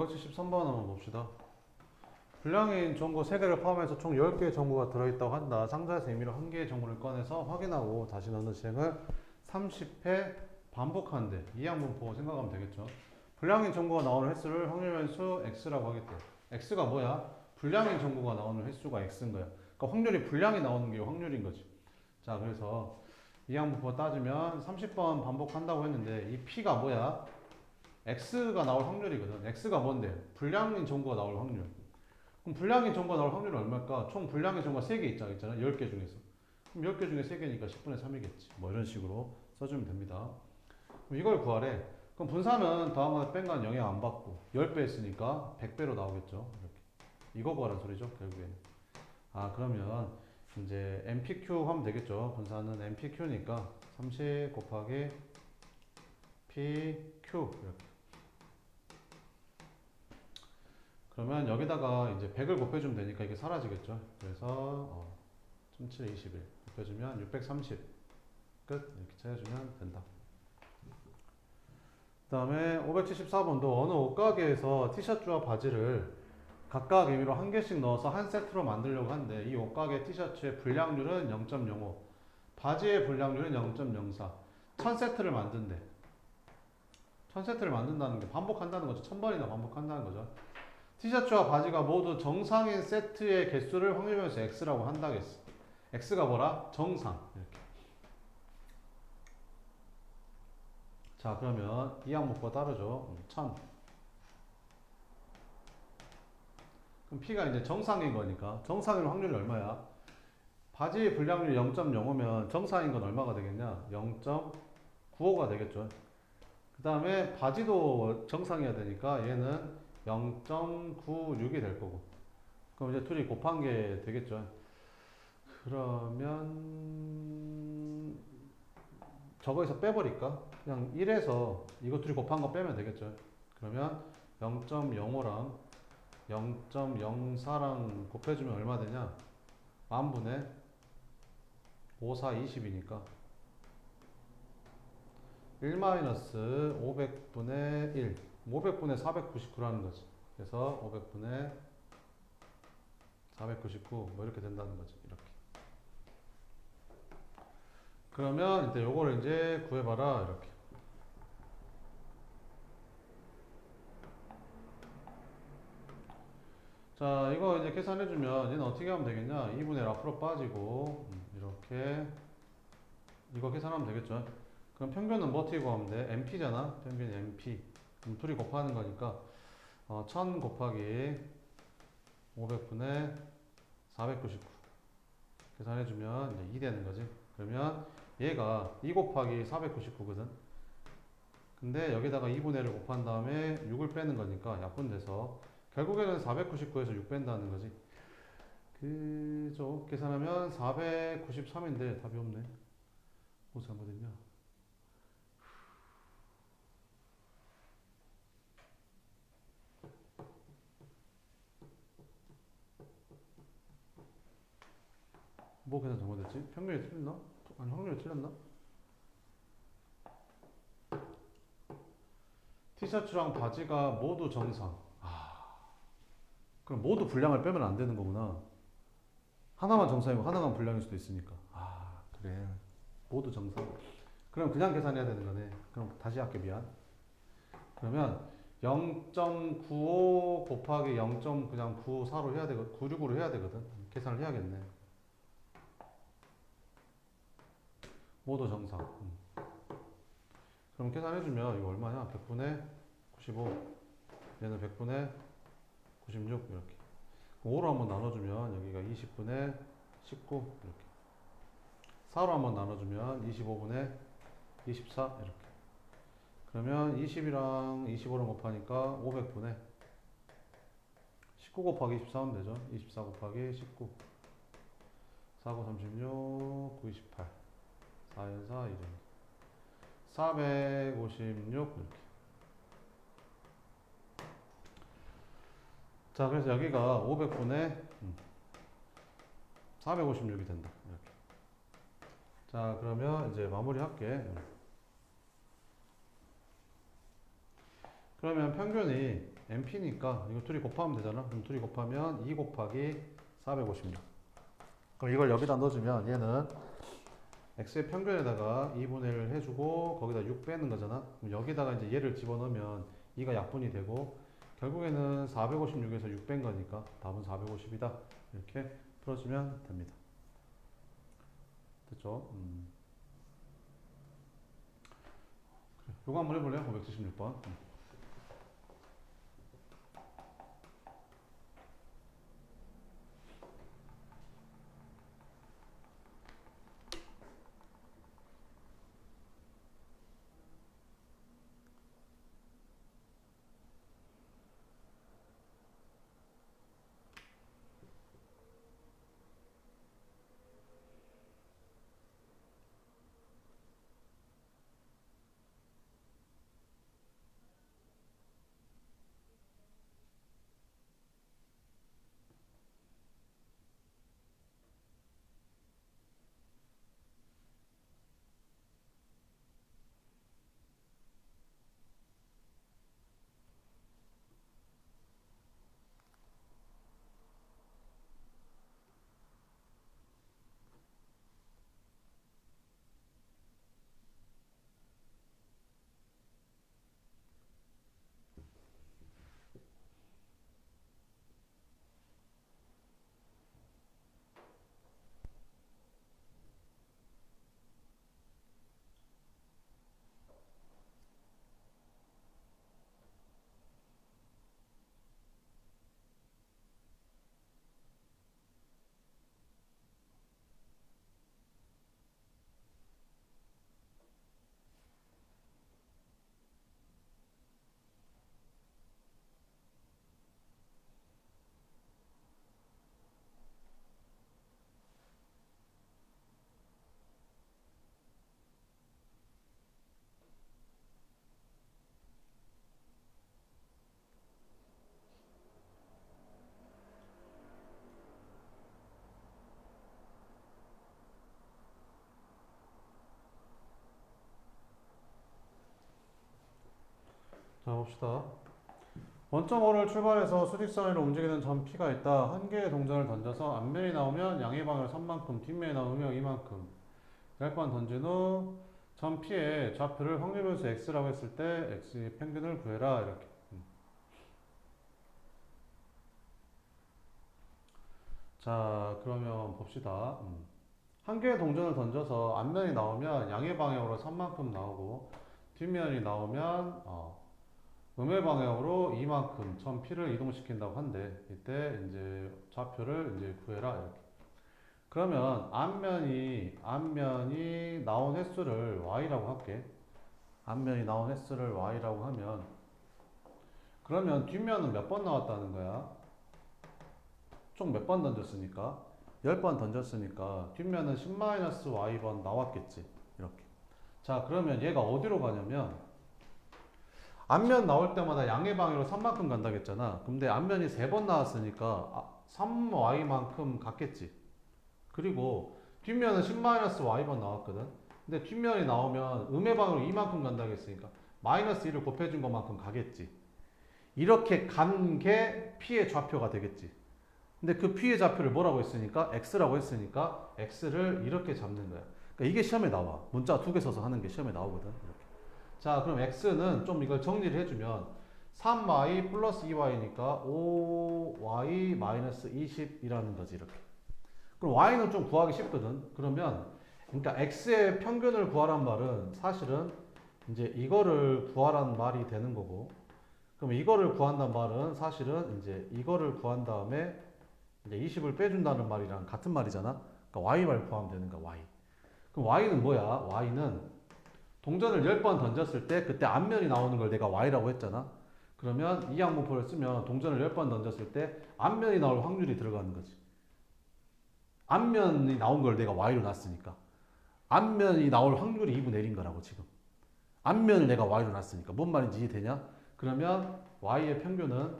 573번 한번 봅시다. 불량인 정보 3개를 포함해서 총 10개의 정보가 들어있다고 한다. 상자에서 임의로 1개의 정보를 꺼내서 확인하고 다시 넣는 시행을 30회 반복하는데 이 항분법 생각하면 되겠죠. 불량인 정보가 나오는 횟수를 확률 변수 x라고 하겠대. x가 뭐야? 불량인 정보가 나오는 횟수가 x인 거야. 그러니까 확률이 불량이 나오는 게 확률인 거지. 자, 그래서 이 항분법 따지면 30번 반복한다고 했는데 이 p가 뭐야? x가 나올 확률이거든. x가 뭔데? 불량인 정보가 나올 확률. 그럼 불량인 정보가 나올 확률은 얼마일까? 총 불량인 정보가 3개 있잖아. 10개 중에서. 그럼 10개 중에 3개니까 10분의 3이겠지. 뭐 이런 식으로 써주면 됩니다. 그럼 이걸 구하래. 그럼 분산은 다음과 뺀 건 영향 안 받고 10배 했으니까 100배로 나오겠죠. 이렇게. 이거 구하라는 소리죠. 결국에는. 아, 그러면 이제 MPQ 하면 되겠죠. 분산은 MPQ니까 30 곱하기 PQ 이렇게. 그러면 여기다가 이제 100을 곱해주면 되니까 이게 사라지겠죠. 그래서 1721 곱해주면 630 끝. 이렇게 찾아주면 된다. 그 다음에 574번도 어느 옷가게에서 티셔츠와 바지를 각각 임의로 1개씩 넣어서 한 세트로 만들려고 하는데 이 옷가게 티셔츠의 분량률은 0.05, 바지의 분량률은 0.04. 1000세트를 만든대. 1000세트를 만든다는 게 반복한다는 거죠. 1000번이나 반복한다는 거죠. 티셔츠와 바지가 모두 정상인 세트의 개수를 확률변수 x라고 한다겠어. x가 뭐라? 정상. 이렇게. 자, 그러면 이 항목과 다르죠. 1000. 그럼 p가 이제 정상인 거니까 정상인 확률이 얼마야? 바지의 분량률이 0.05면 정상인 건 얼마가 되겠냐? 0.95가 되겠죠. 그 다음에 바지도 정상이어야 되니까 얘는 0.96이 될 거고. 그럼 이제 둘이 곱한 게 되겠죠. 그러면 저거에서 빼버릴까? 그냥 1에서 이거 둘이 곱한 거 빼면 되겠죠. 그러면 0.05랑 0.04랑 곱해주면 얼마 되냐? 만분의 5, 4, 20이니까 1-500분의 1 500분의 499라는 거지. 그래서 500분의 499 뭐 이렇게 된다는 거지. 이렇게. 그러면 이제 요거를 이제 구해봐라. 이렇게. 자, 이거 이제 계산해주면 얘는 어떻게 하면 되겠냐? 2분의 1 앞으로 빠지고 이렇게 이거 계산하면 되겠죠. 그럼 평균은 뭐 어떻게 구하면 돼? MP잖아. 평균이 MP. 그럼 둘이 곱하는 거니까 1000 곱하기 500분의 499 계산해주면 이제 2 되는 거지. 그러면 얘가 2 곱하기 499거든. 근데 여기다가 2분의 1을 곱한 다음에 6을 빼는 거니까 약분돼서 결국에는 499에서 6 뺀다는 거지. 그죠? 계산하면 493인데 답이 없네. 뭐 잘못했냐? 뭐 계산 잘못했지? 평균이 틀렸나? 아니 확률이 틀렸나? 티셔츠랑 바지가 모두 정상. 그럼 모두 분량을 빼면 안 되는 거구나. 하나만 정상이고 하나만 불량일 수도 있으니까. 그래. 모두 정상. 그럼 그냥 계산해야 되는 거네. 그럼 다시 할게. 미안. 그러면 0.95 곱하기 0. 그냥 94로 해야 되거든. 96으로 해야 되거든. 계산을 해야겠네. 모두 정상. 그럼 계산해주면 이거 얼마냐? 100분의 95. 얘는 100분의 96 이렇게. 5로 한번 나눠주면 여기가 20분의 19 이렇게. 4로 한번 나눠주면 25분의 24 이렇게. 그러면 20이랑 25랑 곱하니까 500분의 19 곱하기 24 하면 되죠. 24 곱하기 19 4, 9, 36 9, 28 4, 1, 4, 1 456 이렇게. 자, 그래서 여기가 500분의 456이 된다. 이렇게. 자, 그러면 이제 마무리 할게. 그러면 평균이 NP니까 이거 둘이 곱하면 되잖아. 그럼 둘이 곱하면 2 곱하기 456. 그럼 이걸 여기다 넣어주면 얘는 x의 평균에다가 2분의 1을 해주고 거기다 6 빼는 거잖아. 그럼 여기다가 이제 얘를 집어넣으면 2가 약분이 되고 결국에는 456에서 6 뺀 거니까 답은 450이다. 이렇게 풀어주면 됩니다. 됐죠? 요거 한번 해볼래요? 576번. 자, 봅시다. 원점 O를 출발해서 수직선 위로 움직이는 점 P가 있다. 한 개의 동전을 던져서 앞면이 나오면 양의 방향으로 3만큼, 뒷면이 나오면 이만큼. 10번 던진 후 점 P의 좌표를 확률 변수 X라고 했을 때 X의 평균을 구해라. 이렇게. 자, 그러면 봅시다. 한 개의 동전을 던져서 앞면이 나오면 양의 방향으로 3만큼 나오고 뒷면이 나오면 음의 방향으로 이만큼 점 P를 이동시킨다고 한대. 이때 이제 좌표를 이제 구해라. 이렇게. 그러면 앞면이 나온 횟수를 y라고 할게. 앞면이 나온 횟수를 y라고 하면 그러면 뒷면은 몇 번 나왔다는 거야? 총 몇 번 던졌으니까? 10번 던졌으니까 뒷면은 10-y번 나왔겠지. 이렇게. 자, 그러면 얘가 어디로 가냐면 앞면 나올 때마다 양의 방향으로 3만큼 간다고 했잖아. 근데 앞면이 3번 나왔으니까 3y만큼 갔겠지. 그리고 뒷면은 10-y번 나왔거든. 근데 뒷면이 나오면 음의 방향으로 이만큼 간다고 했으니까 마이너스 1을 곱해준 것만큼 가겠지. 이렇게 간 게 P의 좌표가 되겠지. 근데 그 P의 좌표를 뭐라고 했으니까 X라고 했으니까 X를 이렇게 잡는 거야. 그러니까 이게 시험에 나와. 문자 2개 써서 하는 게 시험에 나오거든. 이렇게. 자, 그럼 X는 좀 이걸 정리를 해주면 3y 플러스 2y니까 5y 마이너스 20이라는 거지. 이렇게. 그럼 y는 좀 구하기 쉽거든. 그러면 그러니까 x의 평균을 구하란 말은 사실은 이제 이거를 구하란 말이 되는 거고, 그럼 이거를 구한단 말은 사실은 이제 이거를 구한 다음에 이제 20을 빼준다는 말이랑 같은 말이잖아. 그러니까 y만 구하면 되는 거야. y. 그럼 y는 뭐야? y는 동전을 10번 던졌을 때 그때 앞면이 나오는 걸 내가 y라고 했잖아. 그러면 이 항목표를 쓰면 동전을 10번 던졌을 때 앞면이 나올 확률이 들어가는 거지. 앞면이 나온 걸 내가 y로 놨으니까 앞면이 나올 확률이 2분의 1인 거라고 지금. 앞면을 내가 y로 놨으니까 뭔 말인지 이해되냐? 그러면 y의 평균은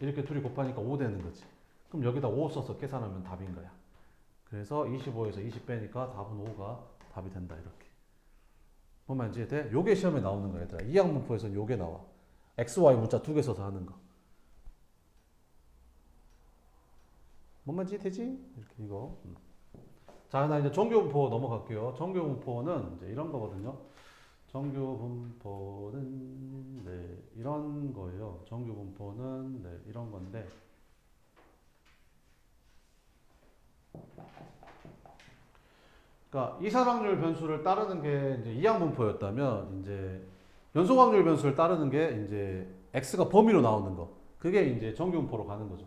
이렇게 둘이 곱하니까 5 되는 거지. 그럼 여기다 5 써서 계산하면 답인 거야. 그래서 25에서 20 빼니까 답은 5가 답이 된다. 이렇게. 뭔 말인지 이해돼? 요게 시험에 나오는 거야. 얘들아. 이 항목표에서는 요게 나와. X, Y 문자 두 개 써서 하는 거. 뭔 말인지 되지? 이렇게 이거. 자, 나 이제 정규분포 넘어갈게요. 정규분포는 이제 이런 거거든요. 정규분포는 네, 이런 거예요. 정규분포는 네, 이런 건데. 그러니까 이산확률 변수를 따르는 게 이제 이항분포였다면 이제 연속확률 변수를 따르는 게 이제 x가 범위로 나오는 거. 그게 이제 정규분포로 가는 거죠.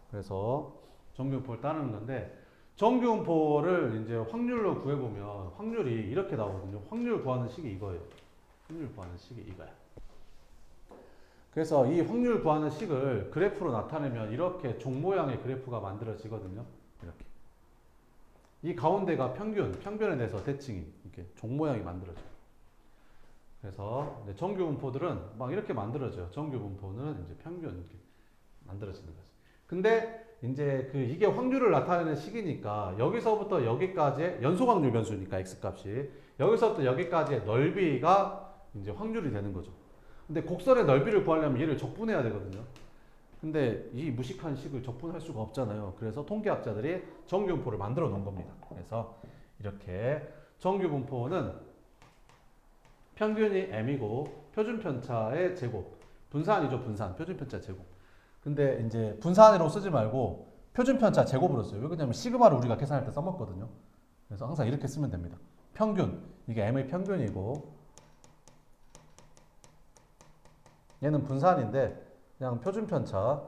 그래서 정규분포를 따르는 건데 정규분포를 이제 확률로 구해보면 확률이 이렇게 나오거든요. 확률 구하는 식이 이거예요. 확률 구하는 식이 이거야. 그래서 이 확률 구하는 식을 그래프로 나타내면 이렇게 종 모양의 그래프가 만들어지거든요. 이렇게. 이 가운데가 평균에 대해서 대칭이 이렇게 종 모양이 만들어져요. 그래서 정규분포들은 막 이렇게 만들어져요. 정규분포는 이제 평균 이렇게 만들어지는 거지. 근데 이제 이게 확률을 나타내는 식이니까 여기서부터 여기까지의 연속확률 변수니까 x값이 여기서부터 여기까지의 넓이가 이제 확률이 되는 거죠. 근데 곡선의 넓이를 구하려면 얘를 적분해야 되거든요. 근데 이 무식한 식을 적분할 수가 없잖아요. 그래서 통계학자들이 정규분포를 만들어 놓은 겁니다. 그래서 이렇게 정규분포는 평균이 m이고 표준편차의 제곱, 분산이죠. 분산, 표준편차 제곱. 근데 이제 분산으로 쓰지 말고 표준편차 제곱으로 써요. 왜 그러냐면 시그마를 우리가 계산할 때 써먹거든요. 그래서 항상 이렇게 쓰면 됩니다. 평균, 이게 m의 평균이고 얘는 분산인데 그냥 표준편차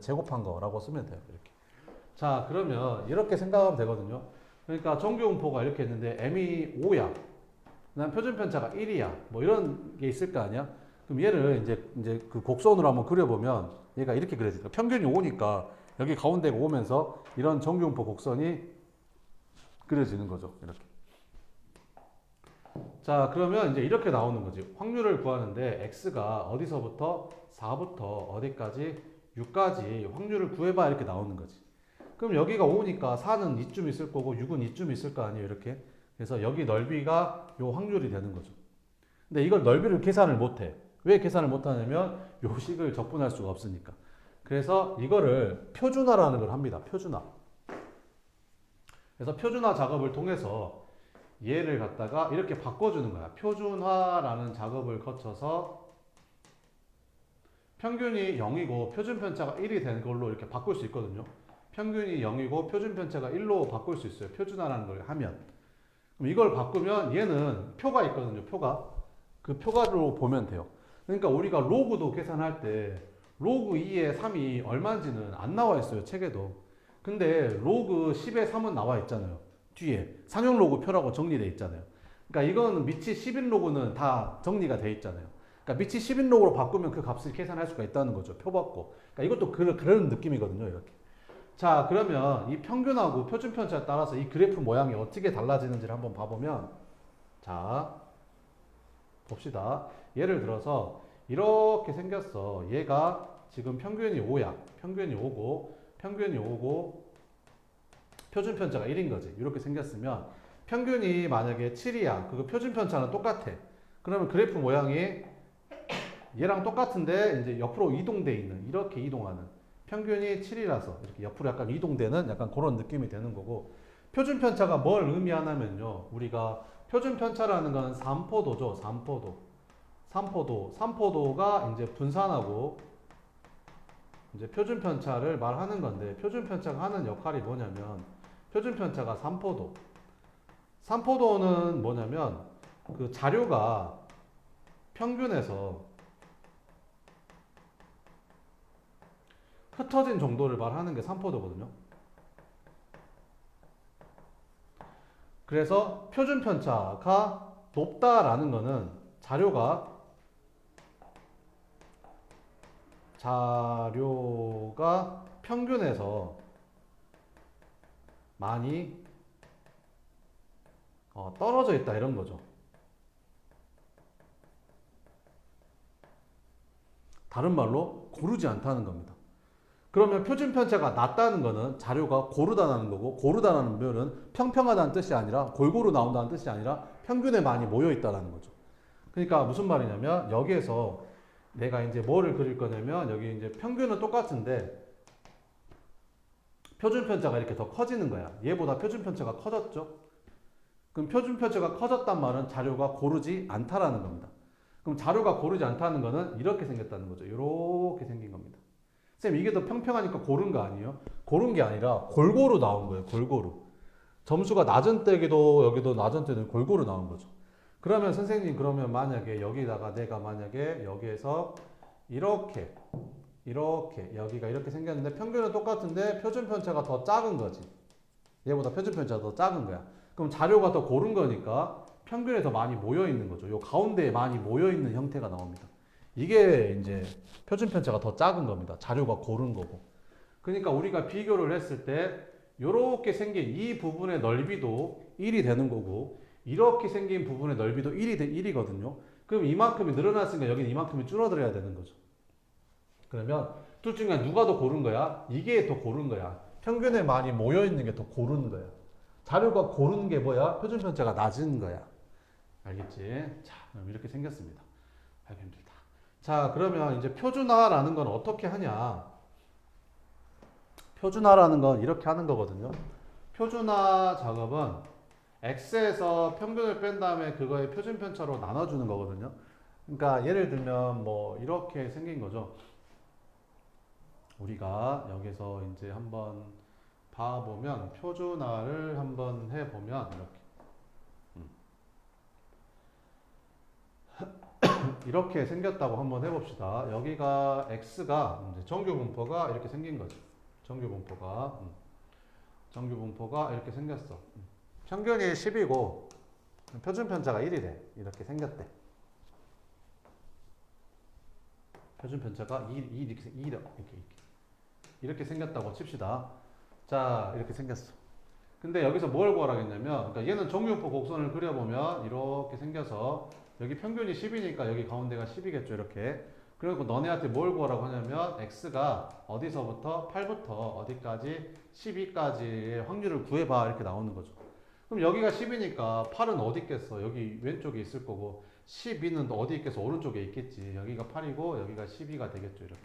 제곱한 거라고 쓰면 돼요. 이렇게. 자, 그러면 이렇게 생각하면 되거든요. 그러니까 정규분포가 이렇게 있는데 m이 5야. 그다음 표준편차가 1이야. 뭐 이런 게 있을 거 아니야? 그럼 얘를 이제 그 곡선으로 한번 그려보면 얘가 이렇게 그려집니다. 평균이 5니까 여기 가운데가 오면서 이런 정규분포 곡선이 그려지는 거죠. 이렇게. 자, 그러면 이제 이렇게 나오는 거지. 확률을 구하는데 x가 어디서부터 4부터 어디까지 6까지 확률을 구해봐 이렇게 나오는 거지. 그럼 여기가 5니까 4는 이쯤 있을 거고 6은 이쯤 있을 거 아니에요. 이렇게. 그래서 여기 넓이가 요 확률이 되는 거죠. 근데 이걸 넓이를 계산을 못해. 왜 계산을 못하냐면 요 식을 적분할 수가 없으니까. 그래서 이거를 표준화라는 걸 합니다. 표준화. 그래서 표준화 작업을 통해서 얘를 갖다가 이렇게 바꿔주는 거야. 표준화라는 작업을 거쳐서 평균이 0이고 표준편차가 1이 된 걸로 이렇게 바꿀 수 있거든요. 평균이 0이고 표준편차가 1로 바꿀 수 있어요. 표준화라는 걸 하면. 그럼 이걸 바꾸면 얘는 표가 있거든요. 표가. 그 표가로 보면 돼요. 그러니까 우리가 로그도 계산할 때 로그 2에 3이 얼마인지는 안 나와 있어요. 책에도. 근데 로그 10에 3은 나와 있잖아요. 뒤에 상용 로그 표라고 정리되어 있잖아요. 그러니까 이건 미치 10인 로그는 다 정리가 되어 있잖아요. 그러니까 미치 10인 로그로 바꾸면 그 값을 계산할 수가 있다는 거죠. 표 받고. 그러니까 이것도 그런 느낌이거든요. 이렇게. 자, 그러면 이 평균하고 표준편차에 따라서 이 그래프 모양이 어떻게 달라지는지를 한번 봐보면, 자, 봅시다. 예를 들어서 이렇게 생겼어. 얘가 지금 평균이 5야. 평균이 5고 표준편차가 1인 거지. 이렇게 생겼으면 평균이 만약에 7이야. 그거 표준편차는 똑같아. 그러면 그래프 모양이 얘랑 똑같은데 이제 옆으로 이동돼 있는, 이렇게 이동하는, 평균이 7이라서 이렇게 옆으로 약간 이동되는 약간 그런 느낌이 되는 거고, 표준편차가 뭘 의미하냐면요. 우리가 표준편차라는 건 삼포도죠. 삼포도가 이제 분산하고 이제 표준편차를 말하는 건데, 표준편차가 하는 역할이 뭐냐면, 표준편차가 삼포도는 뭐냐면 그 자료가 평균에서 흩어진 정도를 말하는 게 삼포도거든요. 그래서 표준편차가 높다라는 거는 자료가 평균에서 많이 떨어져 있다 이런 거죠. 다른 말로 고르지 않다는 겁니다. 그러면 표준편차가 낮다는 거는 자료가 고르다는 거고, 고르다는 말은 평평하다는 뜻이 아니라, 골고루 나온다는 뜻이 아니라 평균에 많이 모여 있다는 거죠. 그러니까 무슨 말이냐면 여기에서 내가 이제 뭐를 그릴 거냐면 여기 이제 평균은 똑같은데 표준 편차가 이렇게 더 커지는 거야. 얘보다 표준 편차가 커졌죠. 그럼 표준 편차가 커졌단 말은 자료가 고르지 않다라는 겁니다. 그럼 자료가 고르지 않다는 거는 이렇게 생겼다는 거죠. 이렇게 생긴 겁니다. 쌤 이게 더 평평하니까 고른 거 아니에요? 고른 게 아니라 골고루 나온 거예요. 골고루. 점수가 낮은 때기도 여기도 낮은 때도 골고루 나온 거죠. 그러면 선생님 그러면 만약에 여기다가 내가 만약에 여기에서 이렇게 여기가 이렇게 생겼는데 평균은 똑같은데 표준 편차가 더 작은 거지. 얘보다 표준 편차가 더 작은 거야. 그럼 자료가 더 고른 거니까 평균에 더 많이 모여 있는 거죠. 요 가운데에 많이 모여 있는 형태가 나옵니다. 이게 이제 표준 편차가 더 작은 겁니다. 자료가 고른 거고. 그러니까 우리가 비교를 했을 때 이렇게 생긴 이 부분의 넓이도 1이 되는 거고 이렇게 생긴 부분의 넓이도 1이거든요. 그럼 이만큼이 늘어났으니까 여기는 이만큼이 줄어들어야 되는 거죠. 그러면 둘 중에 누가 더 고른 거야? 이게 더 고른 거야. 평균에 많이 모여 있는 게 더 고른 거야. 자료가 고른 게 뭐야? 표준 편차가 낮은 거야. 알겠지? 자, 그럼 이렇게 생겼습니다. 알기 힘들다. 자, 그러면 이제 표준화라는 건 어떻게 하냐? 표준화라는 건 이렇게 하는 거거든요. 표준화 작업은 X에서 평균을 뺀 다음에 그거의 표준 편차로 나눠주는 거거든요. 그러니까 예를 들면 뭐 이렇게 생긴 거죠. 우리가 여기서 이제 한번 봐보면 표준화를 한번 해보면 이렇게 생겼다고 한번 해봅시다. 여기가 X가 이제 정규 분포가 이렇게 생긴 거죠. 정규 분포가 이렇게 생겼어. 평균이 10이고 표준 편차가 1이래. 이렇게 생겼대. 표준 편차가 2 이렇게 생겼다고 칩시다. 자, 이렇게 생겼어. 근데 여기서 뭘 구하라겠냐면, 그러니까 얘는 정규분포 곡선을 그려보면 이렇게 생겨서 여기 평균이 10이니까 여기 가운데가 10이겠죠. 이렇게. 그리고 너네한테 뭘 구하라고 하냐면 x가 어디서부터 8부터 어디까지 12까지의 확률을 구해봐 이렇게 나오는 거죠. 그럼 여기가 10이니까 8은 어디 있겠어? 여기 왼쪽에 있을 거고 12는 어디 있겠어? 오른쪽에 있겠지. 여기가 8이고 여기가 12가 되겠죠. 이렇게.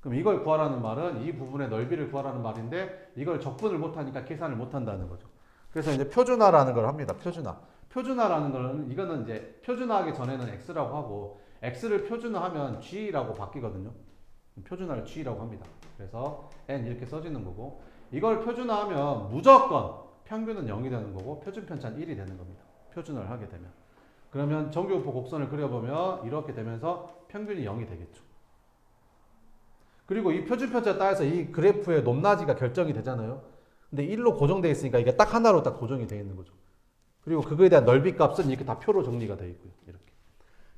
그럼 이걸 구하라는 말은 이 부분의 넓이를 구하라는 말인데 이걸 적분을 못하니까 계산을 못한다는 거죠. 그래서 이제 표준화라는 걸 합니다. 표준화라는 거는 이거는 이제 표준화하기 전에는 x라고 하고 x를 표준화하면 g라고 바뀌거든요. 표준화를 g라고 합니다. 그래서 n 이렇게 써지는 거고 이걸 표준화하면 무조건 평균은 0이 되는 거고 표준 편차는 1이 되는 겁니다. 표준화를 하게 되면. 그러면 정규분포 곡선을 그려보면 이렇게 되면서 평균이 0이 되겠죠. 그리고 이 표준 편차에 따라서 이 그래프의 높낮이가 결정이 되잖아요. 근데 1로 고정되어 있으니까 이게 딱 하나로 딱 고정이 되어 있는 거죠. 그리고 그거에 대한 넓이 값은 이렇게 다 표로 정리가 되어 있고요. 이렇게.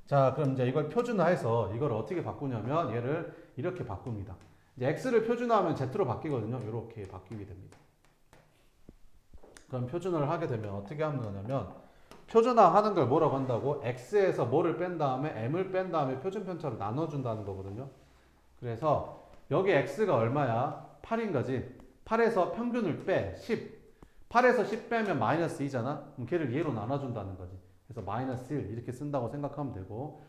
자, 그럼 이제 이걸 표준화해서 이걸 어떻게 바꾸냐면 얘를 이렇게 바꿉니다. 이제 x를 표준화하면 z로 바뀌거든요. 이렇게 바뀌게 됩니다. 그럼 표준화를 하게 되면 어떻게 하면 되냐면 표준화하는 걸 뭐라고 한다고? x에서 뭐를 뺀 다음에 m을 뺀 다음에 표준 편차로 나눠준다는 거거든요. 그래서 여기 x가 얼마야? 8인 거지. 8에서 평균을 빼. 10. 8에서 10 빼면 마이너스 2잖아. 그럼 걔를 얘로 나눠준다는 거지. 그래서 마이너스 1 이렇게 쓴다고 생각하면 되고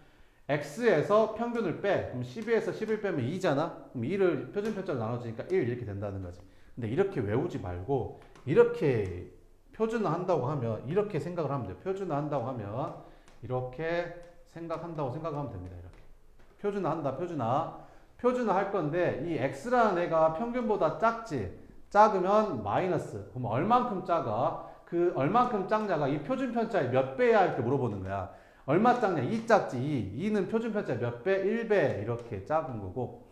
x에서 평균을 빼. 그럼 12에서 11 빼면 2잖아. 그럼 2를 표준 편차로 나눠주니까 1 이렇게 된다는 거지. 근데 이렇게 외우지 말고 이렇게 표준화 한다고 하면 이렇게 생각을 하면 돼요. 표준화 한다고 하면 이렇게 생각하면 됩니다. 이렇게. 표준화 한다. 표준화 할 건데 이 x라는 애가 평균보다 작지. 작으면 마이너스. 그럼 얼만큼 작아? 그 얼만큼 작냐가 이 표준 편차의 몇 배야 이렇게 물어보는 거야. 얼마 작냐? 2 작지. 2는 표준 편차의 몇 배? 1배 이렇게 작은 거고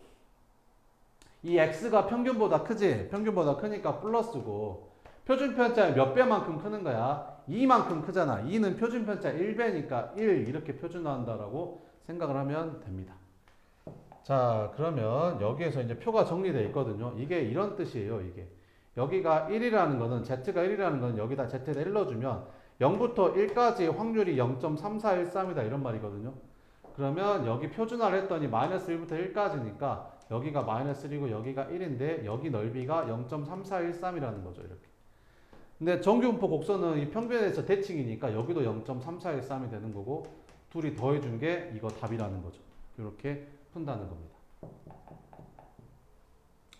이 x가 평균보다 크지? 평균보다 크니까 플러스고 표준 편차의 몇 배만큼 크는 거야? 2만큼 크잖아. 2는 표준 편차 1배니까 1 이렇게 표준화한다라고 생각을 하면 됩니다. 자, 그러면 여기에서 이제 표가 정리되어 있거든요. 이게 이런 뜻이에요, 이게. 여기가 1이라는 거는, z가 1이라는 거는 여기다 z에다 1 넣어주면 0부터 1까지 확률이 0.3413이다 이런 말이거든요. 그러면 여기 표준화를 했더니 마이너스 1부터 1까지니까 여기가 마이너스 1이고 여기가 1인데 여기 넓이가 0.3413이라는 거죠, 이렇게. 근데 정규분포 곡선은 이 평균에서 대칭이니까 여기도 0.3413이 되는 거고 둘이 더해준 게 이거 답이라는 거죠. 이렇게 푼다는 겁니다.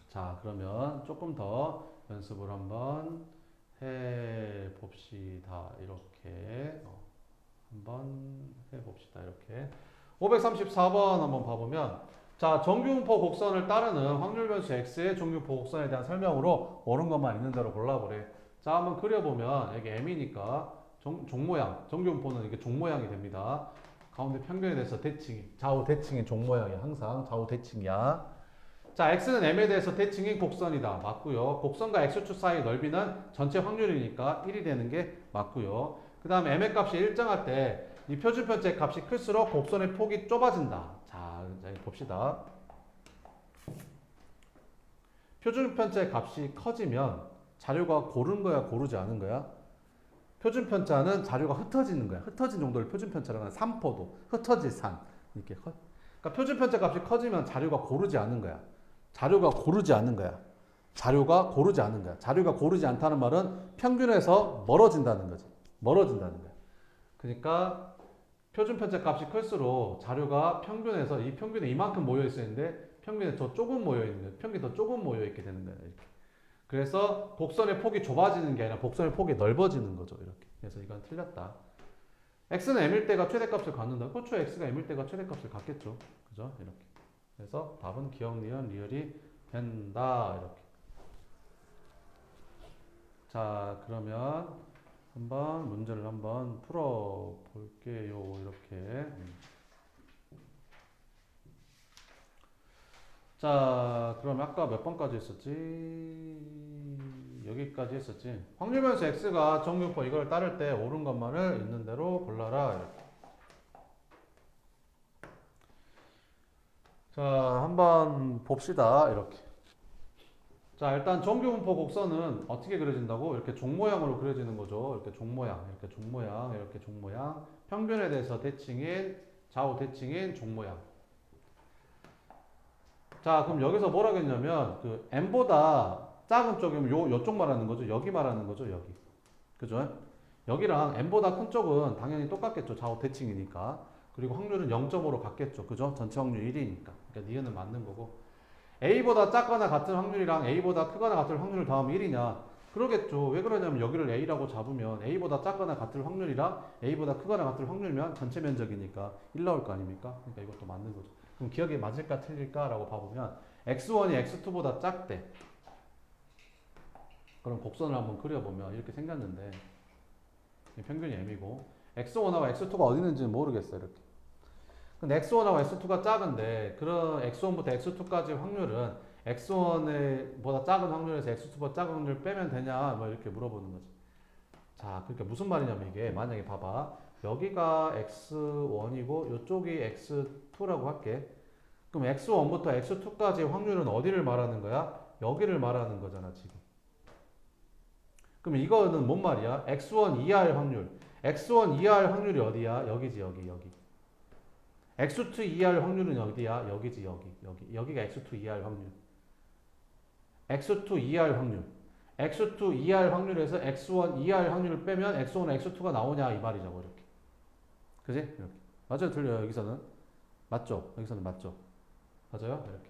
자, 그러면 조금 더 연습을 한번 해봅시다. 이렇게 한번 해봅시다. 이렇게 534번 한번 봐보면 자, 정규분포 곡선을 따르는 확률 변수 x의 정규분포 곡선에 대한 설명으로 옳은 것만 있는 대로 골라보래. 자, 한번 그려보면 이게 m이니까 종모양, 정규분포는 이게 종모양이 됩니다. 가운데 평균에 대해서 대칭이, 좌우 대칭의 종모양이야. 항상 좌우 대칭이야. 자, x는 m에 대해서 대칭인 곡선이다. 맞고요. 곡선과 x축 사이 넓이는 전체 확률이니까 1이 되는 게 맞고요. 그 다음에 m의 값이 일정할 때 이 표준편차의 값이 클수록 곡선의 폭이 좁아진다. 자, 봅시다. 표준편차의 값이 커지면 자료가 고른 거야, 고르지 않은 거야? 표준편차는 자료가 흩어지는 거야. 흩어진 정도를 표준편차라고 하는 산포도, 흩어질 산. 이렇게. 그러니까 표준편차 값이 커지면 자료가 고르지 않은 거야. 자료가 고르지 않는 거야. 자료가 고르지 않는 거야. 자료가 고르지 않다는 말은 평균에서 멀어진다는 거지. 멀어진다는 거야. 그러니까 표준편차 값이 클수록 자료가 평균에서 이 평균에 이만큼 모여 있었는데 평균에 더 조금 모여 있는 거야. 평균이 더 조금 모여 있게 되는 거야. 이렇게. 그래서 곡선의 폭이 좁아지는 게 아니라 곡선의 폭이 넓어지는 거죠. 이렇게. 그래서 이건 틀렸다. x는 m일 때가 최대값을 갖는다. 그렇죠. x가 m일 때가 최대값을 갖겠죠. 그죠? 이렇게. 그래서 답은 기억, 니은, 리을이 된다. 이렇게. 자, 그러면 한번 문제를 한번 풀어 볼게요. 이렇게. 자, 그럼 아까 몇 번까지 했었지? 여기까지 했었지. 확률 변수 x가 정규분포 이걸 따를 때 옳은 것만을 있는 대로 골라라. 이렇게. 자, 한번 봅시다. 이렇게. 자, 일단 정규분포 곡선은 어떻게 그려진다고? 이렇게 종모양으로 그려지는 거죠. 이렇게 종모양, 이렇게 종모양, 이렇게 종모양. 평균에 대해서 대칭인, 좌우 대칭인 종모양. 자, 그럼 여기서 뭐라고 했냐면, 그 m보다 작은 쪽이면 요쪽 말하는 거죠. 여기 말하는 거죠. 여기. 그죠? 여기랑 m보다 큰 쪽은 당연히 똑같겠죠. 좌우 대칭이니까. 그리고 확률은 0.5로 같겠죠. 그죠? 전체 확률 1이니까. 그러니까 니은은 맞는 거고. A보다 작거나 같은 확률이랑 A보다 크거나 같은 확률을 더하면 1이냐? 그러겠죠. 왜 그러냐면 여기를 A라고 잡으면 A보다 작거나 같은 확률이랑 A보다 크거나 같은 확률이면 전체 면적이니까 1 나올 거 아닙니까? 그러니까 이것도 맞는 거죠. 그럼 기억이 맞을까 틀릴까? 라고 봐보면 X1이 X2보다 작대. 그럼 곡선을 한번 그려보면 이렇게 생겼는데 평균이 M이고 X1하고 X2가 어디 있는지는 모르겠어요. 이렇게. 근데 X1하고 X2가 작은데 그런 X1부터 X2까지 확률은 X1보다 작은 확률에서 X2보다 작은 확률 빼면 되냐 뭐 이렇게 물어보는 거지. 자, 그러니까 무슨 말이냐면 이게 만약에 봐봐. 여기가 X1이고 이쪽이 X2라고 할게. 그럼 X1부터 X2까지 확률은 어디를 말하는 거야? 여기를 말하는 거잖아 지금. 그럼 이거는 뭔 말이야? X1 이하의 확률. X1 이하의 확률이 어디야? 여기지 여기. X2 이하의 확률은 어디야? 여기지 여기. 여기가 X2 이하의 확률. X2 이하의 확률. X2 이하의 확률에서 X1 이하의 확률을 빼면 X1, X2가 나오냐 이 말이죠. 이렇게. 그지? 이렇게. 맞아요? 틀려요? 여기서는? 맞죠? 여기서는 맞죠? 맞아요? 이렇게.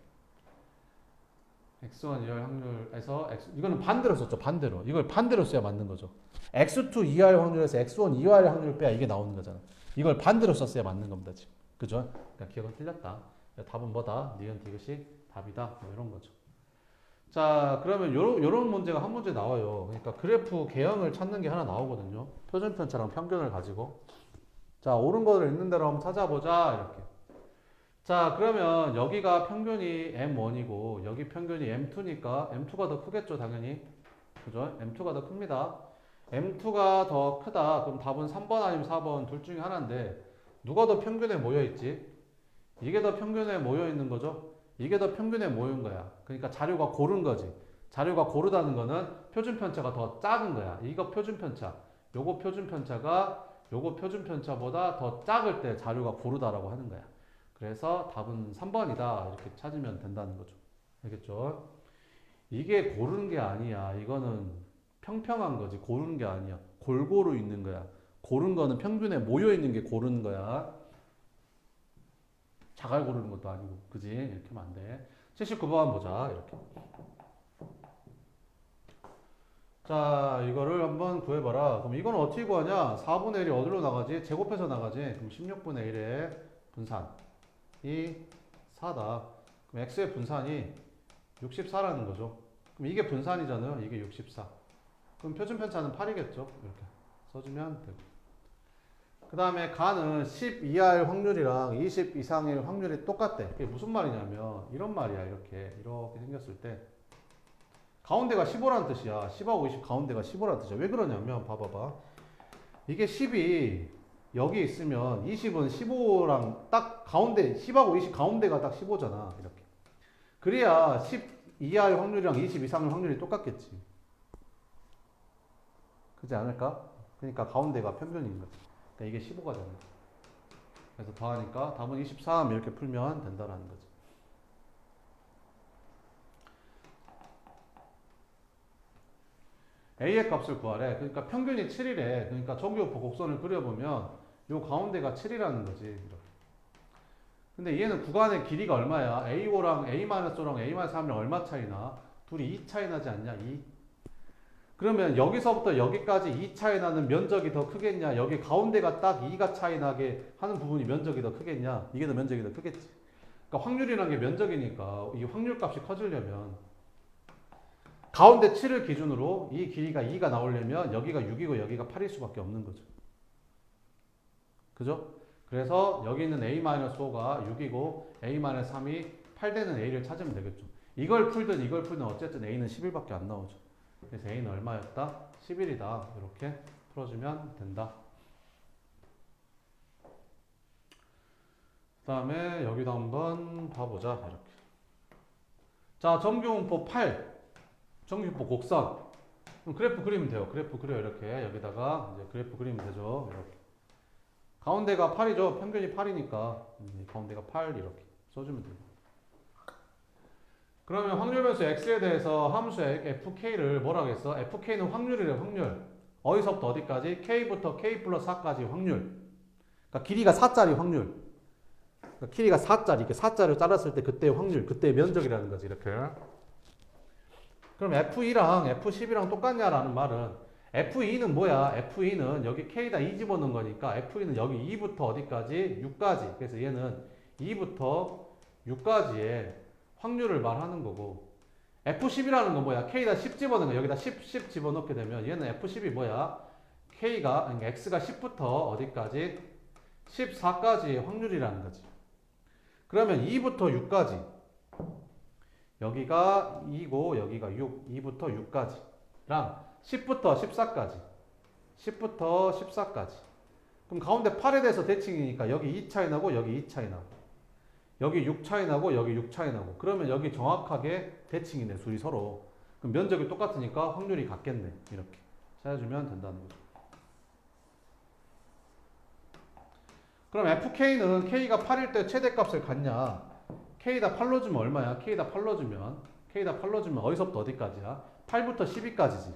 X1 이하의 확률에서 이거는 반대로 썼죠. 반대로. 이걸 반대로 써야 맞는 거죠. X2 이하의 확률에서 X1 이하의 확률을 빼야 이게 나오는 거잖아. 이걸 반대로 썼어야 맞는 겁니다. 지금. 그죠? 그러니까 기억은 틀렸다. 답은 뭐다? 니은 디귿이 답이다. 뭐 이런 거죠. 자, 그러면 요런 문제가 한 문제 나와요. 그러니까 그래프 개형을 찾는 게 하나 나오거든요. 표준편차랑 평균을 가지고. 자, 옳은 거를 있는 대로 한번 찾아보자. 이렇게. 자, 그러면 여기가 평균이 M1이고 여기 평균이 M2니까 M2가 더 크겠죠, 당연히. 그죠? M2가 더 큽니다. M2가 더 크다. 그럼 답은 3번 아니면 4번 둘 중에 하나인데 누가 더 평균에 모여있지? 이게 더 평균에 모여있는 거죠? 이게 더 평균에 모인 거야. 그러니까 자료가 고른 거지. 자료가 고르다는 거는 표준편차가 더 작은 거야. 이거 표준편차. 요거 표준편차가 요거 표준편차보다 더 작을 때 자료가 고르다라고 하는 거야. 그래서 답은 3번이다. 이렇게 찾으면 된다는 거죠. 알겠죠? 이게 고르는 게 아니야. 이거는 평평한 거지. 고르는 게 아니야. 골고루 있는 거야. 고른 거는 평균에 모여 있는 게 고르는 거야. 자갈 고르는 것도 아니고. 그지? 이렇게 하면 안 돼. 79번 보자. 이렇게. 자, 이거를 한번 구해봐라. 그럼 이건 어떻게 구하냐? 4분의 1이 어디로 나가지? 제곱해서 나가지. 그럼 16분의 1의 분산이 4다. 그럼 x의 분산이 64라는 거죠. 그럼 이게 분산이잖아요. 이게 64. 그럼 표준 편차는 8이겠죠. 이렇게 써주면 되고. 그 다음에 가는 10 이하일 확률이랑 20 이상일 확률이 똑같대. 그게 무슨 말이냐면 이런 말이야. 이렇게 생겼을 때 가운데가 15라는 뜻이야. 10하고 20 가운데가 15라는 뜻이야. 왜 그러냐면 봐봐봐. 이게 10이 여기 있으면 20은 15랑 딱 가운데 10하고 20 가운데가 딱 15잖아. 이렇게. 그래야 10 이하의 확률이랑 20 이상의 확률이 똑같겠지. 그렇지 않을까? 그러니까 가운데가 평균인 거지. 그러니까 이게 15가 되는 거지. 그래서 더하니까 답은 23 이렇게 풀면 된다라는 거지. A의 값을 구하래. 그러니까 평균이 7이래. 그러니까 정교포 곡선을 그려보면 요 가운데가 7이라는 거지. 이렇게. 근데 얘는 구간의 길이가 얼마야? A5랑 A-5랑 A-3이랑 얼마 차이나? 둘이 2 차이 나지 않냐? 2. 그러면 여기서부터 여기까지 2 차이 나는 면적이 더 크겠냐? 여기 가운데가 딱 2가 차이 나게 하는 부분이 면적이 더 크겠냐? 이게 더 면적이 더 크겠지. 그러니까 확률이라는 게 면적이니까 이 확률 값이 커지려면 가운데 7을 기준으로 이 길이가 2가 나오려면 여기가 6이고 여기가 8일 수밖에 없는 거죠. 그죠? 그래서 여기 있는 A-5가 6이고 A-3이 8 되는 A를 찾으면 되겠죠. 이걸 풀든 이걸 풀든 어쨌든 A는 11밖에 안 나오죠. 그래서 A는 얼마였다? 11이다. 이렇게 풀어주면 된다. 그 다음에 여기도 한번 봐보자. 이렇게. 자, 정규분포 8. 정규분포 곡선. 그럼 그래프 그리면 돼요. 그래프 그려 이렇게. 여기다가 이제 그래프 그리면 되죠. 이렇게. 가운데가 8이죠. 평균이 8이니까 가운데가 8 이렇게 써주면 돼요. 그러면 확률 변수 x에 대해서 함수의 fk를 뭐라고 했어? fk는 확률이래. 확률. 어디서부터 어디까지? k부터 k 플러스 4까지 확률. 그러니까 길이가 4짜리 확률. 그러니까 길이가 4짜리. 이렇게 4짜리를 잘랐을 때 그때의 확률, 그때의 면적이라는 거지. 이렇게. 그럼 F2랑 F10이랑 똑같냐라는 말은 F2는 뭐야? F2는 여기 K다 2 집어넣은 거니까 F2는 여기 2부터 어디까지? 6까지. 그래서 얘는 2부터 6까지의 확률을 말하는 거고 F10이라는 건 뭐야? K다 10 집어넣은 거. 여기다 10 집어넣게 되면 얘는 F10이 뭐야? K가, 그러니까 X가 10부터 어디까지? 14까지의 확률이라는 거지. 그러면 2부터 6까지. 여기가 2고 여기가 6, 2부터 6까지랑 10부터 14까지 10부터 14까지 그럼 가운데 8에 대해서 대칭이니까 여기 2 차이 나고 여기 2 차이 나고 여기 6 차이 나고 여기 6 차이 나고 그러면 여기 정확하게 대칭이네 둘이 서로 그럼 면적이 똑같으니까 확률이 같겠네 이렇게 찾아주면 된다는 거죠. 그럼 FK는 K가 8일 때 최대값을 갖냐 K다 8로 주면 얼마야? K다 8로 주면 어디서부터 어디까지야? 8부터 12까지지.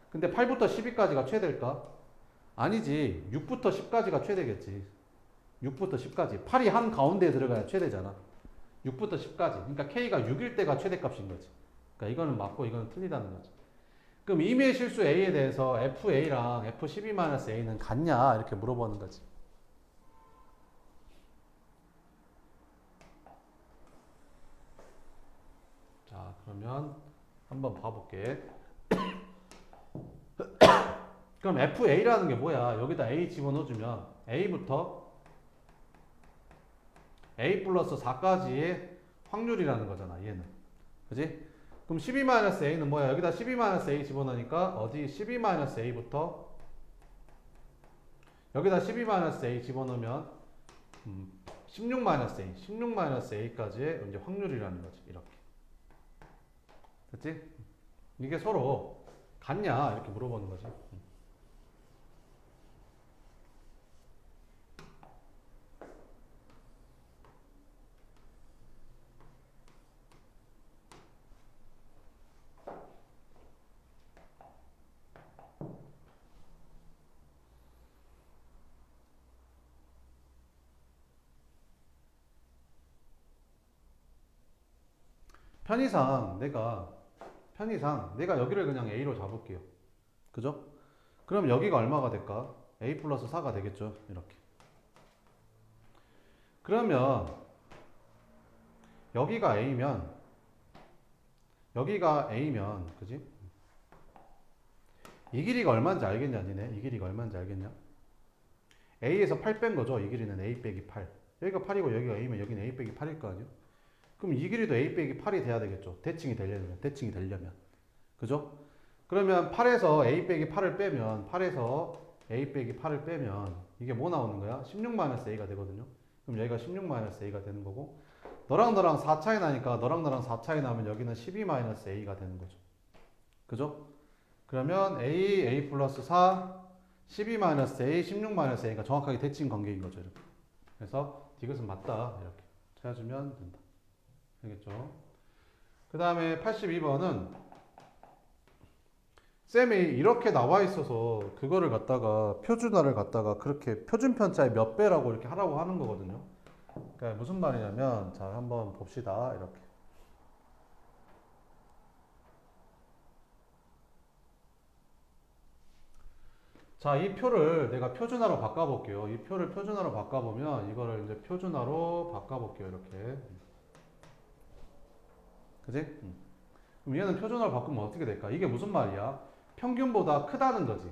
근데 8부터 12까지가 최대일까? 아니지. 6부터 10까지가 최대겠지. 6부터 10까지. 8이 한 가운데에 들어가야 최대잖아. 6부터 10까지. 그러니까 K가 6일 때가 최대값인 거지. 그러니까 이거는 맞고 이거는 틀리다는 거지. 그럼 임의의 실수 A에 대해서 FA랑 F12-A는 같냐? 이렇게 물어보는 거지. 자, 그러면 한번 봐볼게. 그럼 FA라는 게 뭐야? 여기다 A 집어넣어주면 A부터 A 플러스 4까지의 확률이라는 거잖아, 얘는. 그지? 그럼 12-A는 뭐야? 여기다 12-A 집어넣으니까 어디 12-A부터 여기다 12-A 집어넣으면 16-A, 16-A까지의 이제 확률이라는 거지, 이렇게. 됐지? 이게 서로 같냐? 이렇게 물어보는 거지. 편의상 내가 여기를 그냥 A로 잡을게요. 그죠? 그럼 여기가 얼마가 될까? A 플러스 4가 되겠죠. 이렇게. 그러면 여기가 A면 그지? 이 길이가 얼마인지 알겠냐 니네? 이 길이가 얼마인지 알겠냐? A에서 8 뺀 거죠. 이 길이는 A 빼기 8. 여기가 8이고 여기가 A면 여기는 A 빼기 8일 거 아니에요? 그럼 이 길이도 A 빼기 8이 돼야 되겠죠. 대칭이 되려면. 그죠? 그러면 8에서 A 빼기 8을 빼면 이게 뭐 나오는 거야? 16-A가 되거든요. 그럼 여기가 16-A가 되는 거고 너랑 나랑 4 차이 나니까 너랑 나랑 4 차이 나면 여기는 12-A가 되는 거죠. 그죠? 그러면 A 플러스 4, 12-A, 16-A가 정확하게 대칭 관계인 거죠. 이렇게. 그래서 디귿은 맞다. 이렇게 찾아주면 된다. 알겠죠? 그 다음에 82번은 쌤이 이렇게 나와 있어서 그거를 갖다가 표준화를 갖다가 그렇게 표준편차의 몇 배라고 이렇게 하라고 하는 거거든요. 그러니까 무슨 말이냐면 자 한번 봅시다. 이렇게. 자, 이 표를 내가 표준화로 바꿔볼게요. 이 표를 표준화로 바꿔보면 이거를 이제 표준화로 바꿔볼게요. 이렇게. 그지? 그럼 얘는 표준화로 바꾸면 어떻게 될까? 이게 무슨 말이야? 평균보다 크다는 거지.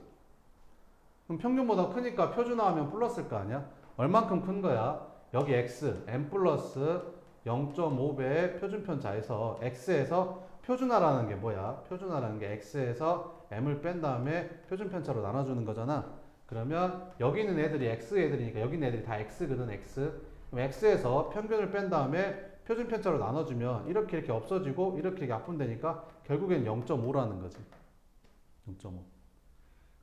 그럼 평균보다 크니까 표준화하면 플러스일 거 아니야? 얼만큼 큰 거야? 여기 x, m 플러스 0.5배의 표준편차에서 x에서 표준화라는 게 뭐야? 표준화라는 게 x에서 m을 뺀 다음에 표준편차로 나눠주는 거잖아. 그러면 여기 있는 애들이 x 애들이니까 여기 있는 애들이 다 x거든, x. 그럼 x에서 평균을 뺀 다음에 표준편차로 나눠주면 이렇게 없어지고 이렇게 약분되니까 결국엔 0.5라는 거지. 0.5.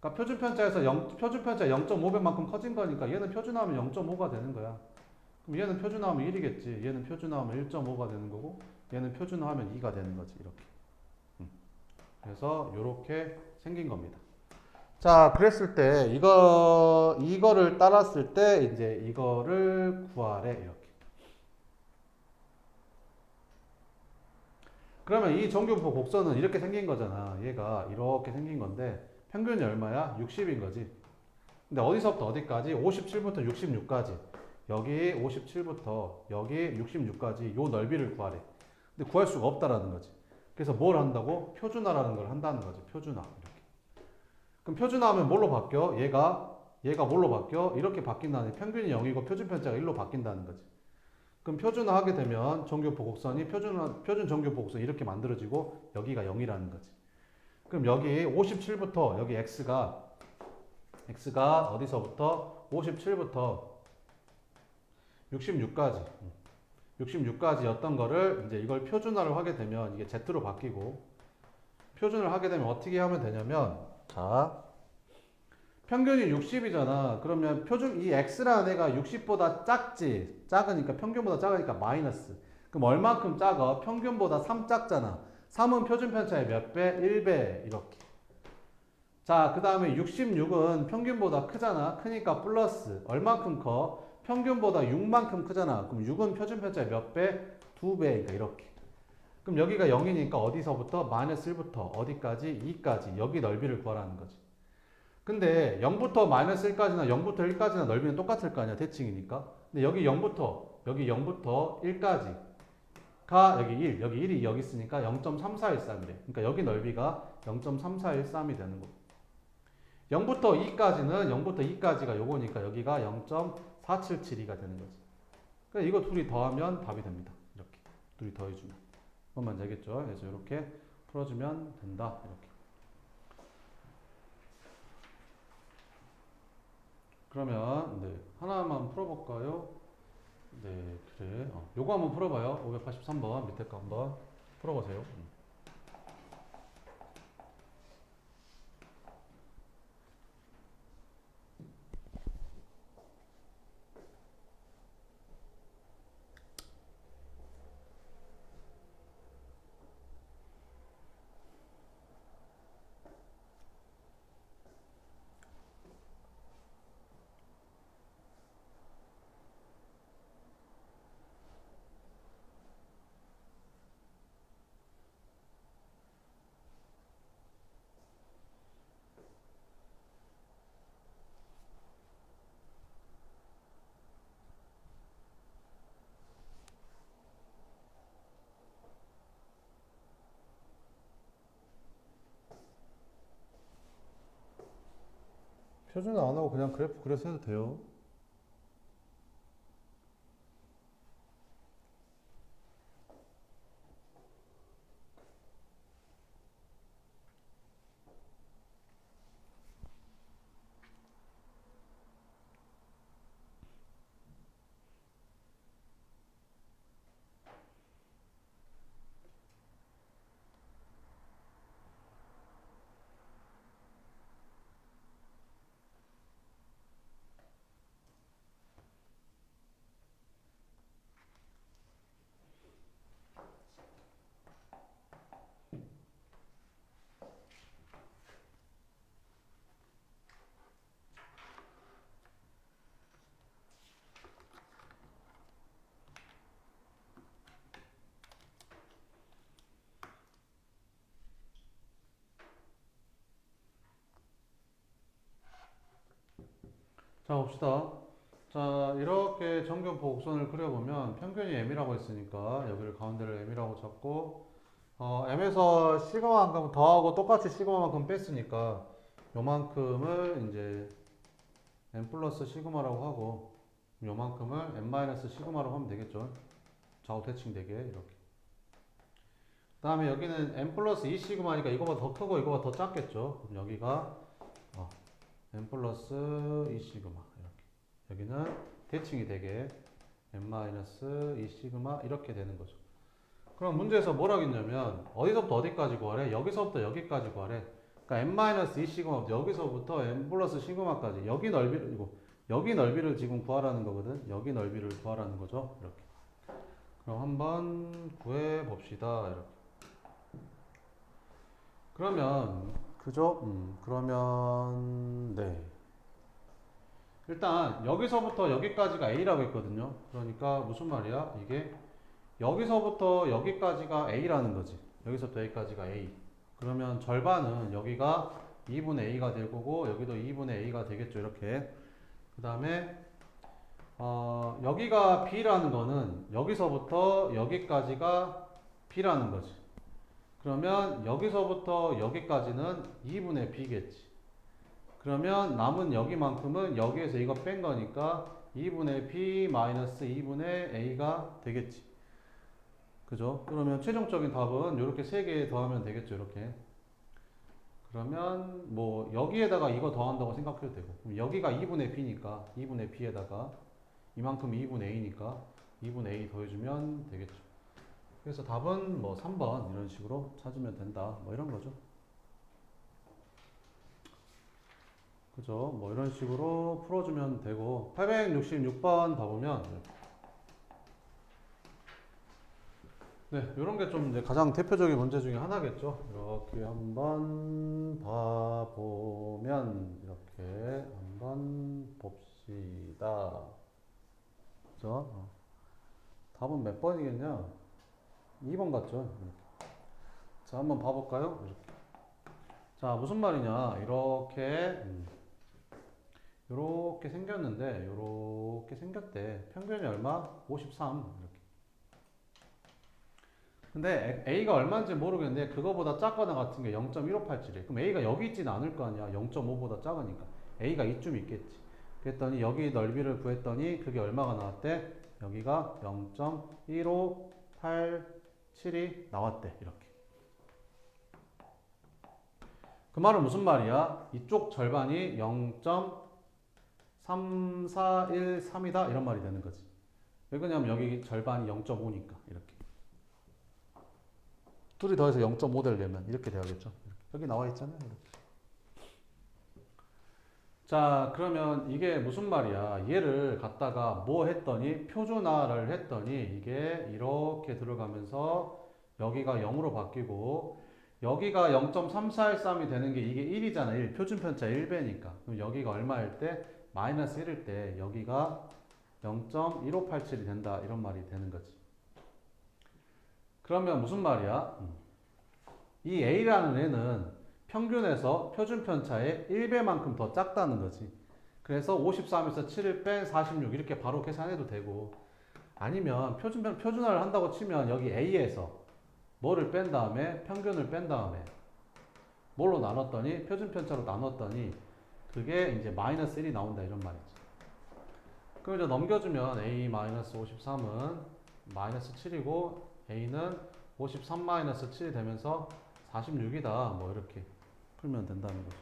그러니까 표준편차 0.5배만큼 커진 거니까 얘는 표준화하면 0.5가 되는 거야. 그럼 얘는 표준화하면 1이겠지. 얘는 표준화하면 1.5가 되는 거고 얘는 표준화하면 2가 되는 거지. 이렇게. 그래서 이렇게 생긴 겁니다. 자, 그랬을 때 이거를 따랐을 때 이제 이거를 구하래. 이렇게. 그러면 이 정규부 곡선은 이렇게 생긴 거잖아. 얘가 이렇게 생긴 건데 평균이 얼마야? 60인 거지. 근데 어디서부터 어디까지? 57부터 66까지. 여기 57부터 여기 66까지 요 넓이를 구하래. 근데 구할 수가 없다라는 거지. 그래서 뭘 한다고? 표준화라는 걸 한다는 거지. 표준화. 이렇게. 그럼 표준화하면 뭘로 바뀌어? 얘가 뭘로 바뀌어? 이렇게 바뀐다는 평균이 0이고 표준편차가 1로 바뀐다는 거지. 그럼 표준화하게 되면 정규보곡선이 표준 정규보곡선이 이렇게 만들어지고 여기가 0이라는 거지. 그럼 여기 57부터 여기 x가 어디서부터 57부터 66까지였던 거를 이제 이걸 표준화를 하게 되면 이게 z로 바뀌고 표준을 하게 되면 어떻게 하면 되냐면 자 평균이 60이잖아. 그러면 이 x라는 애가 60보다 작으니까 평균보다 작으니까 마이너스. 그럼 얼만큼 작아? 평균보다 3 작잖아. 3은 표준편차의 몇 배? 1배 이렇게. 자, 그 다음에 66은 평균보다 크잖아. 크니까 플러스. 얼만큼 커? 평균보다 6만큼 크잖아. 그럼 6은 표준편차의 몇 배? 2배. 그러니까 이렇게. 그럼 여기가 0이니까 어디서부터? 마이너스 1부터 어디까지? 2까지. 여기 넓이를 구하라는 거지. 근데 0부터 마이너스 1까지나 0부터 1까지나 넓이는 똑같을 거 아니야. 대칭이니까. 근데 여기 0부터 1까지가 여기 1이 여기 있으니까 0.3413이래. 그러니까 여기 넓이가 0.3413이 되는 거고. 0부터 2까지가 요거니까 여기가 0.4772가 되는 거지. 그러니까 이거 둘이 더하면 답이 됩니다. 이렇게. 둘이 더해주면. 그것만 되겠죠. 그래서 이렇게 풀어주면 된다. 이렇게. 그러면 네, 하나만 풀어볼까요? 네, 그래. 요거 한번 풀어봐요. 583번 밑에 거 한번 풀어보세요. 표준을 안 하고 그냥 그래프 그려서 해도 돼요. 자, 봅시다. 자, 이렇게 정견포 곡선을 그려보면 평균이 m이라고 했으니까 여기를 가운데를 m이라고 잡고 m에서 시그마만큼 더하고 똑같이 시그마만큼 뺐으니까 요만큼을 이제 m 플러스 시그마라고 하고 요만큼을 m 마이너스 시그마라고 하면 되겠죠. 좌우 대칭되게 이렇게. 그 다음에 여기는 m 플러스 2 시그마니까 이거보다 더 크고 이거보다 더 작겠죠. 그럼 여기가 m 플러스 2 시그마 이렇게. 여기는 대칭이 되게 m 마이너스 2 시그마 이렇게 되는 거죠. 그럼 문제에서 뭐라고 했냐면 어디서부터 어디까지 구하래? 여기서부터 여기까지 구하래. 그러니까 m 마이너스 2 시그마부터 여기서부터 m 플러스 시그마까지 여기 넓이를 지금 구하라는 거거든. 여기 넓이를 구하라는 거죠. 이렇게. 그럼 한번 구해 봅시다. 이렇게. 그러면 그죠? 그러면 네. 일단 여기서부터 여기까지가 A라고 했거든요. 그러니까 무슨 말이야? 이게 여기서부터 여기까지가 A라는 거지. 여기서부터 여기까지가 A. 그러면 절반은 여기가 2분의 A가 될 거고 여기도 2분의 A가 되겠죠. 이렇게. 그 다음에 여기가 B라는 거는 여기서부터 여기까지가 B라는 거지. 그러면 여기서부터 여기까지는 2분의 B겠지. 그러면 남은 여기만큼은 여기에서 이거 뺀 거니까 2분의 B 마이너스 2분의 A가 되겠지. 그죠? 그러면 최종적인 답은 이렇게 3개 더하면 되겠죠. 이렇게. 그러면 뭐 여기에다가 이거 더한다고 생각해도 되고. 그럼 여기가 2분의 B니까 2분의 B에다가 이만큼 2분의 A니까 2분의 A 더해주면 되겠죠. 그래서 답은 뭐 3번 이런 식으로 찾으면 된다. 뭐 이런 거죠. 그죠? 뭐 이런 식으로 풀어주면 되고 866번 봐보면 네, 이런 게 좀 이제 가장 대표적인 문제 중에 하나겠죠. 이렇게 한번 봐보면 이렇게 한번 봅시다. 그죠? 답은 몇 번이겠냐? 2번 같죠? 자, 한번 봐볼까요? 이렇게. 자, 무슨 말이냐? 이렇게 생겼는데, 이렇게 생겼대. 평균이 얼마? 53. 이렇게. 근데 A가 얼마인지 모르겠는데, 그거보다 작거나 같은 게 0.1587이래. 그럼 A가 여기 있지는 않을 거 아니야. 0.5보다 작으니까. A가 이쯤 있겠지. 그랬더니 여기 넓이를 구했더니 그게 얼마가 나왔대? 여기가 0.1587이 나왔대. 이렇게. 그 말은 무슨 말이야? 이쪽 절반이 0.3413이다 이런 말이 되는 거지. 왜 그러냐면 여기 절반이 0.5니까 이렇게. 둘이 더해서 0.5 되려면 이렇게 돼야겠죠. 여기 나와 있잖아요. 이렇게. 자, 그러면 이게 무슨 말이야? 얘를 갖다가 뭐 했더니 표준화를 했더니 이게 이렇게 들어가면서 여기가 0으로 바뀌고 여기가 0.3413이 되는 게 이게 1이잖아. 1. 표준편차 1배니까. 그럼 여기가 얼마일 때? 마이너스 1일 때 여기가 0.1587이 된다. 이런 말이 되는 거지. 그러면 무슨 말이야? 이 A라는 애는 평균에서 표준편차의 1배만큼 더 작다는 거지. 그래서 53에서 7을 뺀 46 이렇게 바로 계산해도 되고 아니면 표준화를 한다고 치면 여기 A에서 뭐를 뺀 다음에 평균을 뺀 다음에 뭘로 나눴더니 표준편차로 나눴더니 그게 이제 마이너스 1이 나온다 이런 말이지. 그럼 이제 넘겨주면 a 마이너스 53은 마이너스 7이고 a는 53 마이너스 7이 되면서 46이다. 뭐 이렇게 풀면 된다는 거죠.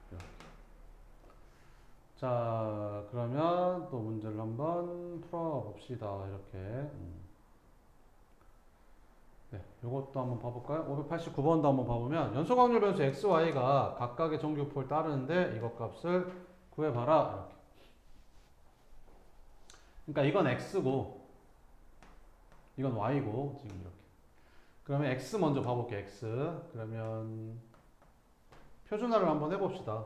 이렇게. 자, 그러면 또 문제를 한번 풀어봅시다. 이렇게. 네, 요것도 한번 봐볼까요? 589번도 한번 봐보면 연속 확률 변수 x, y가 각각의 정규폭을 따르는데 이것 값을 구해봐라. 이렇게. 그러니까 이건 x고 이건 y고 지금 이렇게. 그러면 x 먼저 봐볼게요. x. 그러면 표준화를 한번 해봅시다.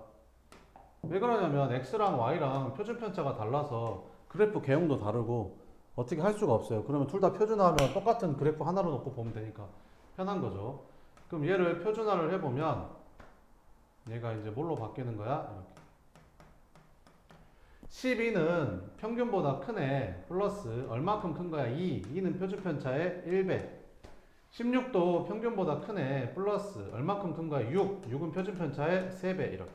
왜 그러냐면 x랑 y랑 표준 편차가 달라서 그래프 개형도 다르고 어떻게 할 수가 없어요. 그러면 둘 다 표준화하면 똑같은 그래프 하나로 놓고 보면 되니까 편한 거죠. 그럼 얘를 표준화를 해보면 얘가 이제 뭘로 바뀌는 거야? 이렇게. 12는 평균보다 큰 애 플러스 얼마큼 큰 거야? 2는 표준 편차의 1배. 16도 평균보다 큰 애 플러스 얼마큼 큰 거야? 6은 표준 편차의 3배. 이렇게.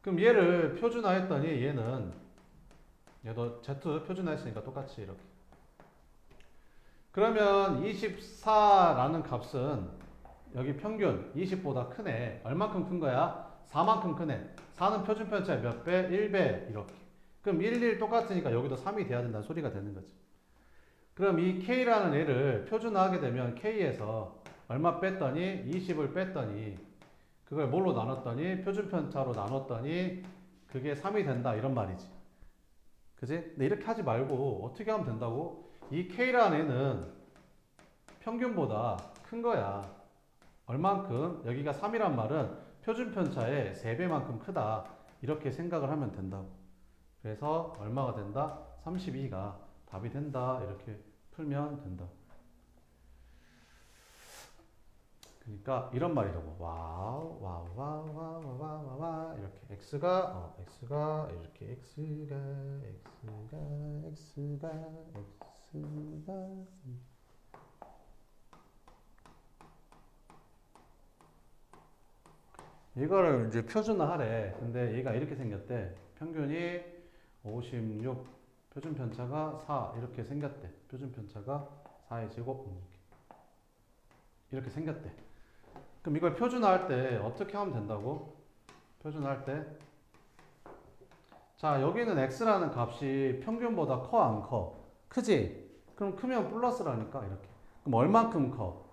그럼 얘를 표준화했더니 얘도 Z 표준화했으니까 똑같이 이렇게. 그러면 24라는 값은 여기 평균 20보다 큰 애 얼마큼 큰 거야? 4만큼 큰 애. 4는 표준 편차의 몇 배? 1배. 이렇게. 그럼 1 똑같으니까 여기도 3이 돼야 된다는 소리가 되는 거지. 그럼 이 K라는 애를 표준화하게 되면 K에서 얼마 뺐더니 20을 뺐더니 그걸 뭘로 나눴더니 표준 편차로 나눴더니 그게 3이 된다 이런 말이지. 그지? 근데 이렇게 하지 말고 어떻게 하면 된다고? 이 K라는 애는 평균보다 큰 거야. 얼만큼? 여기가 3이란 말은 표준 편차의 3배만큼 크다. 이렇게 생각을 하면 된다고. 그래서 얼마가 된다? 32가 답이 된다. 이렇게 풀면 된다. 그러니까 이런 말이라고. 와우, 와우, 와우, 와우, 와우, 와우, 이렇게 x가 이렇게 x가 이거를 이제 표준화하래. 근데 얘가 이렇게 생겼대. 평균이 56, 표준 편차가 4 이렇게 생겼대. 표준 편차가 4의 제곱 이렇게 생겼대. 그럼 이걸 표준화할 때 어떻게 하면 된다고? 표준화할 때 자, 여기는 x라는 값이 평균보다 커 안 커? 크지? 그럼 크면 플러스라니까 이렇게. 그럼 얼만큼 커?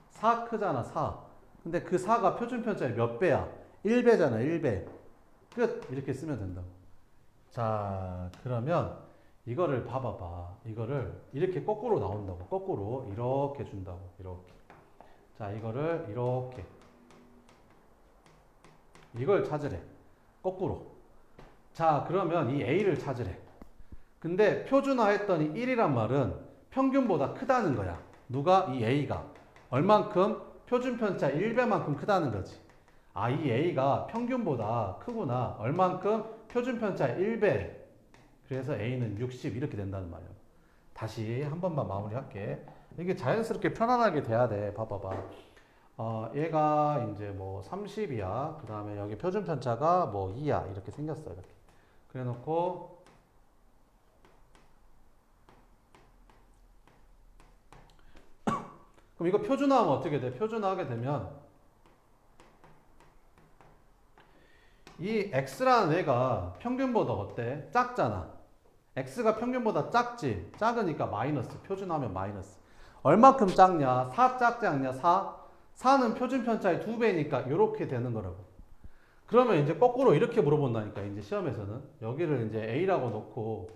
4 크잖아 4. 근데 그 4가 표준 편차의 몇 배야? 1배잖아 1배. 끝! 이렇게 쓰면 된다고. 자, 그러면 이거를 봐봐봐. 이거를 이렇게 거꾸로 나온다고. 거꾸로 이렇게 준다고. 이렇게. 자, 이거를 이렇게. 이걸 찾으래. 거꾸로. 자, 그러면 이 A를 찾으래. 근데 표준화했더니 1이란 말은 평균보다 크다는 거야. 누가? 이 A가. 얼만큼? 표준 편차 1배만큼 크다는 거지. 아, 이 A가 평균보다 크구나. 얼만큼? 표준 편차 1배. 그래서 A는 60 이렇게 된다는 말이야. 다시 한 번만 마무리할게. 이게 자연스럽게 편안하게 돼야 돼. 봐봐봐. 얘가 이제 뭐 30이야. 그 다음에 여기 표준 편차가 뭐 2야. 이렇게 생겼어. 이렇게. 그래 놓고, 그럼 이거 표준화하면 어떻게 돼? 표준화하게 되면, 이 x라는 애가 평균보다 어때? 작잖아. x가 평균보다 작지? 작으니까 마이너스. 표준화하면 마이너스. 얼마큼 작냐? 4 작지 않냐? 4? 4는 표준 편차의 2배니까 이렇게 되는 거라고. 그러면 이제 거꾸로 이렇게 물어본다니까. 이제 시험에서는 여기를 이제 a라고 놓고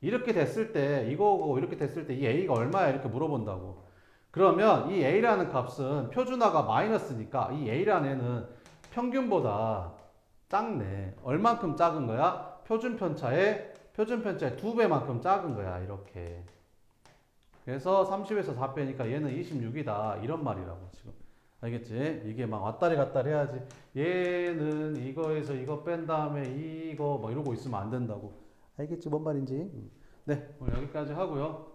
이렇게 됐을 때 이거고 이렇게 됐을 때 이 a가 얼마야? 이렇게 물어본다고. 그러면 이 a라는 값은 표준화가 마이너스니까 이 a라는 애는 평균보다 작네. 얼만큼 작은 거야? 표준 편차의 2배만큼 작은 거야. 이렇게. 그래서 30에서 4 빼니까 얘는 26이다. 이런 말이라고 지금. 알겠지? 이게 막 왔다리 갔다리 해야지. 얘는 이거에서 이거 뺀 다음에 이거 막 이러고 있으면 안 된다고. 알겠지? 뭔 말인지? 네, 오늘 여기까지 하고요.